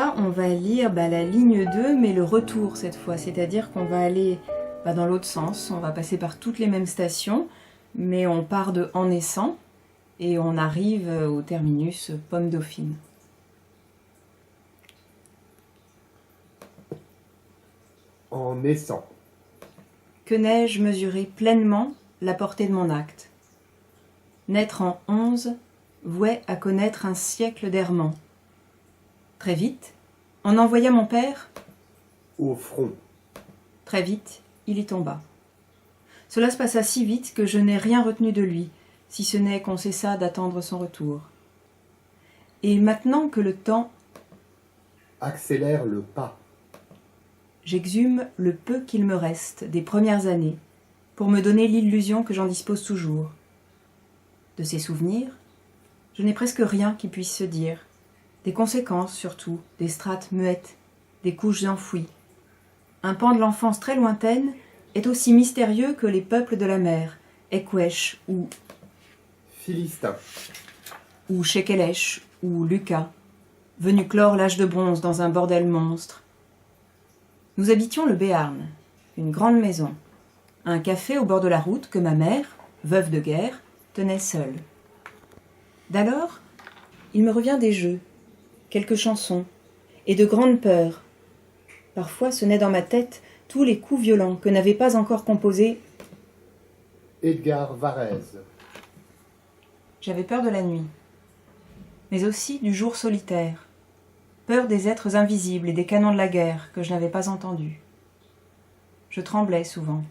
là, on va lire la ligne 2, mais le retour cette fois. C'est-à-dire qu'on va aller dans l'autre sens. On va passer par toutes les mêmes stations, mais on part de En naissant et on arrive au terminus Pomme Dauphine. En naissant. Que n'ai-je mesuré pleinement la portée de mon acte? Naître en 11 vouait à connaître un siècle d'errement. Très vite, on envoya mon père Au front. Très vite, il y tomba. Cela se passa si vite que je n'ai rien retenu de lui, si ce n'est qu'on cessa d'attendre son retour. Et maintenant que le temps Accélère le pas. j'exhume le peu qu'il me reste des premières années, pour me donner l'illusion que j'en dispose toujours. De ces souvenirs, je n'ai presque rien qui puisse se dire. Des conséquences surtout, des strates muettes, des couches enfouies. Un pan de l'enfance très lointaine est aussi mystérieux que les peuples de la mer, Ekwesh ou Philistin. Shekelesh ou Lucas, venus clore l'âge de bronze dans un bordel monstre. Nous habitions le Béarn, une grande maison, un café au bord de la route que ma mère, veuve de guerre, tenait seule. D'alors, il me revient des jeux, quelques chansons, et de grandes peurs. Parfois sonnaient dans ma tête tous les coups violents que n'avait pas encore composés. Edgar Varèse. J'avais peur de la nuit, mais aussi du jour solitaire, peur des êtres invisibles et des canons de la guerre que je n'avais pas entendus. Je tremblais souvent.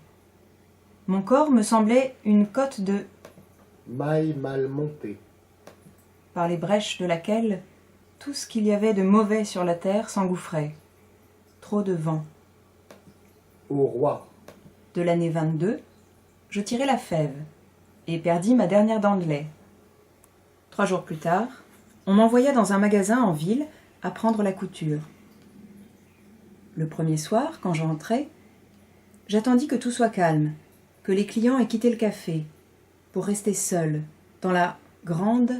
Mon corps me semblait une côte de Maille mal montée. par les brèches de laquelle tout ce qu'il y avait de mauvais sur la terre s'engouffrait. Trop de vent. Au roi. De l'année 22, je tirai la fève et perdis ma dernière dent de lait. 3 jours plus tard, on m'envoya dans un magasin en ville apprendre la couture. Le premier soir, quand j'entrai, j'attendis que tout soit calme, que les clients aient quitté le café, pour rester seule dans la grande.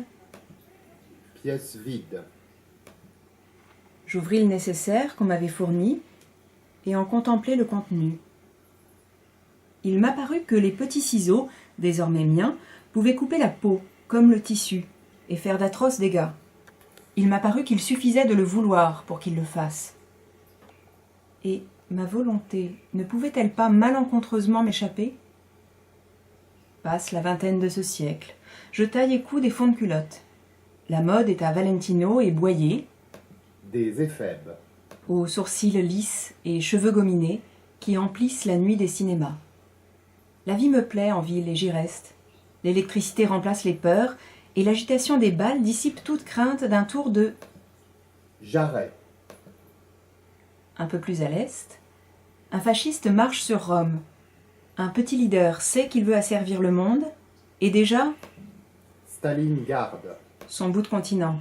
Pièce vide. J'ouvris le nécessaire qu'on m'avait fourni et en contemplai le contenu. Il m'apparut que les petits ciseaux, désormais miens, pouvaient couper la peau, comme le tissu, et faire d'atroces dégâts. Il m'apparut qu'il suffisait de le vouloir pour qu'il le fasse. Et ma volonté ne pouvait-elle pas malencontreusement m'échapper? Passe la vingtaine de ce siècle. Je taille et couds des fonds de culotte. La mode est à Valentino et Boyer, Des éphèbes. aux sourcils lisses et cheveux gominés qui emplissent la nuit des cinémas. La vie me plaît en ville et j'y reste. L'électricité remplace les peurs et l'agitation des balles dissipe toute crainte d'un tour de. Jarret. Un peu plus à l'est, un fasciste marche sur Rome. Un petit leader sait qu'il veut asservir le monde et déjà Stalingarde. son bout de continent.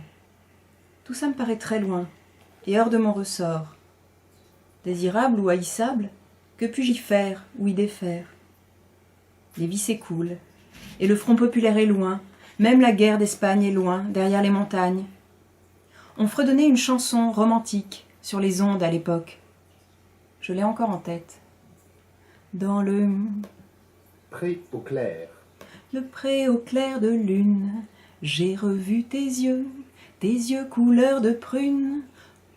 Tout ça me paraît très loin et hors de mon ressort. Désirable ou haïssable, que puis-je y faire ou y défaire? Les vies s'écoulent, et le Front populaire est loin, même la guerre d'Espagne est loin, derrière les montagnes. On fredonnait une chanson romantique sur les ondes à l'époque. Je l'ai encore en tête. Dans le Pré au clair. pré au clair de lune, j'ai revu tes yeux couleur de prune,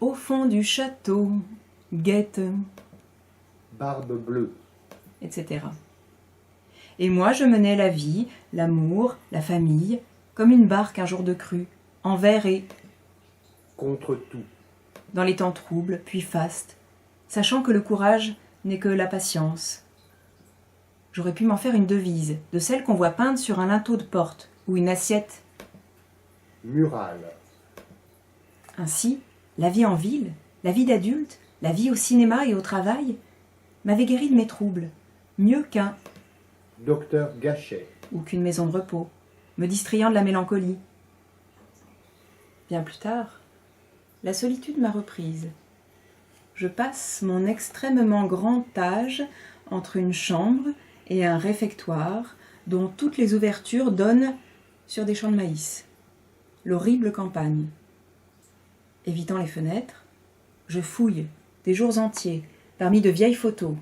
au fond du château, guette, Barbe bleue. etc. Et moi je menais la vie, l'amour, la famille, comme une barque un jour de crue, envers et Contre tout. dans les temps troubles, puis fastes, sachant que le courage n'est que la patience. J'aurais pu m'en faire une devise, de celle qu'on voit peinte sur un linteau de porte, ou une assiette. Murale. Ainsi, la vie en ville, la vie d'adulte, la vie au cinéma et au travail, m'avait guéri de mes troubles, mieux qu'un Docteur Gachet. ou qu'une maison de repos, me distrayant de la mélancolie. Bien plus tard, la solitude m'a reprise. Je passe mon extrêmement grand âge entre une chambre et un réfectoire dont toutes les ouvertures donnent sur des champs de maïs. L'horrible campagne. Évitant les fenêtres, Je fouille, des jours entiers, parmi de vieilles photos,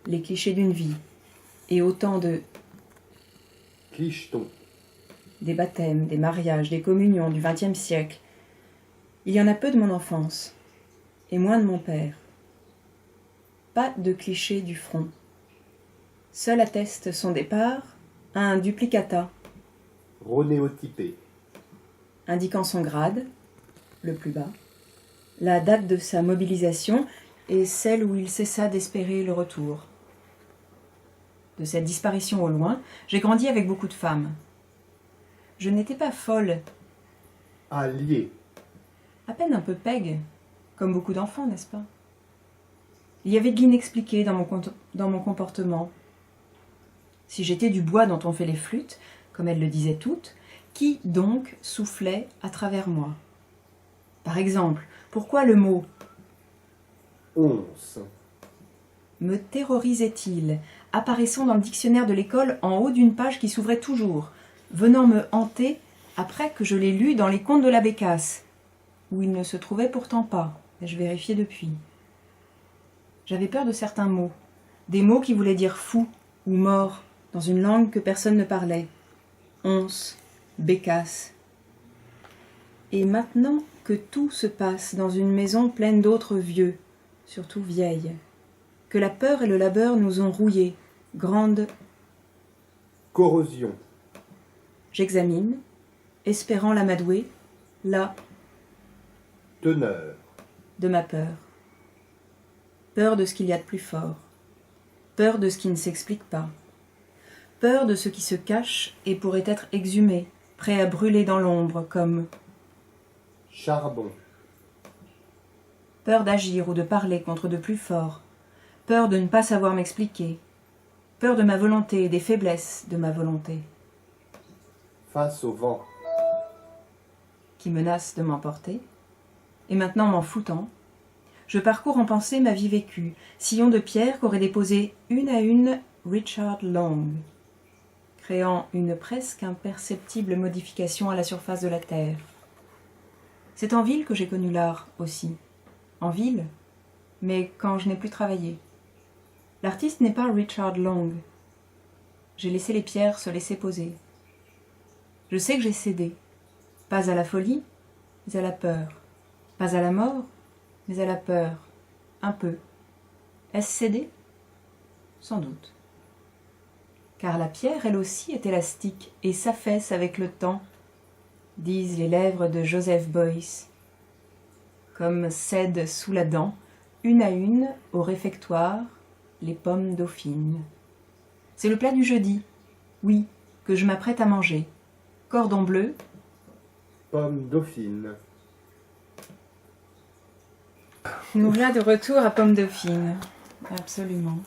les clichés d'une vie, et autant de... Clicheton. des baptêmes, des mariages, des communions du XXe siècle. Il y en a peu de mon enfance, et moins de mon père. Pas de clichés du front. Seul atteste son départ un duplicata, Ronéotypé. indiquant son grade, le plus bas, la date de sa mobilisation et celle où il cessa d'espérer le retour. De cette disparition au loin, j'ai grandi avec beaucoup de femmes. Je n'étais pas folle, Allié. à peine un peu pègue, comme beaucoup d'enfants, n'est-ce pas? Il y avait de l'inexpliqué dans mon comportement. Si j'étais du bois dont on fait les flûtes, comme elles le disaient toutes, qui donc soufflait à travers moi? Par exemple, pourquoi le mot Once. me terrorisait-il, apparaissant dans le dictionnaire de l'école en haut d'une page qui s'ouvrait toujours, venant me hanter après que je l'ai lu dans les contes de la Bécasse, où il ne se trouvait pourtant pas, ai-je vérifié depuis. J'avais peur de certains mots, des mots qui voulaient dire fou ou mort, dans une langue que personne ne parlait. Once, Bécasse. Et maintenant que tout se passe dans une maison pleine d'autres vieux, surtout vieilles, que la peur et le labeur nous ont rouillés, grandes, Corrosion. j'examine, espérant l'amadouer, là, Teneur. de ma peur. Peur de ce qu'il y a de plus fort, peur de ce qui ne s'explique pas, peur de ce qui se cache et pourrait être exhumé, prêt à brûler dans l'ombre, comme Charbon. peur d'agir ou de parler contre de plus forts, peur de ne pas savoir m'expliquer, peur de ma volonté et des faiblesses de ma volonté, Face au vent. qui menacent de m'emporter, et maintenant m'en foutant, je parcours en pensée ma vie vécue, sillon de pierre qu'aurait déposé une à une Richard Long, créant une presque imperceptible modification à la surface de la terre. C'est en ville que j'ai connu l'art aussi. En ville, mais quand je n'ai plus travaillé. L'artiste n'est pas Richard Long. J'ai laissé les pierres se laisser poser. Je sais que j'ai cédé, pas à la folie, mais à la peur, pas à la mort, mais à la peur, un peu. Est-ce cédé? Sans doute. Car la pierre, elle aussi, est élastique et s'affaisse avec le temps, disent les lèvres de Joseph Beuys, comme cèdent sous la dent, une à une, au réfectoire, les pommes dauphines. C'est le plat du jeudi, oui, que je m'apprête à manger. Cordon bleu, Pomme dauphine. nous voilà de retour à pommes dauphines. Absolument.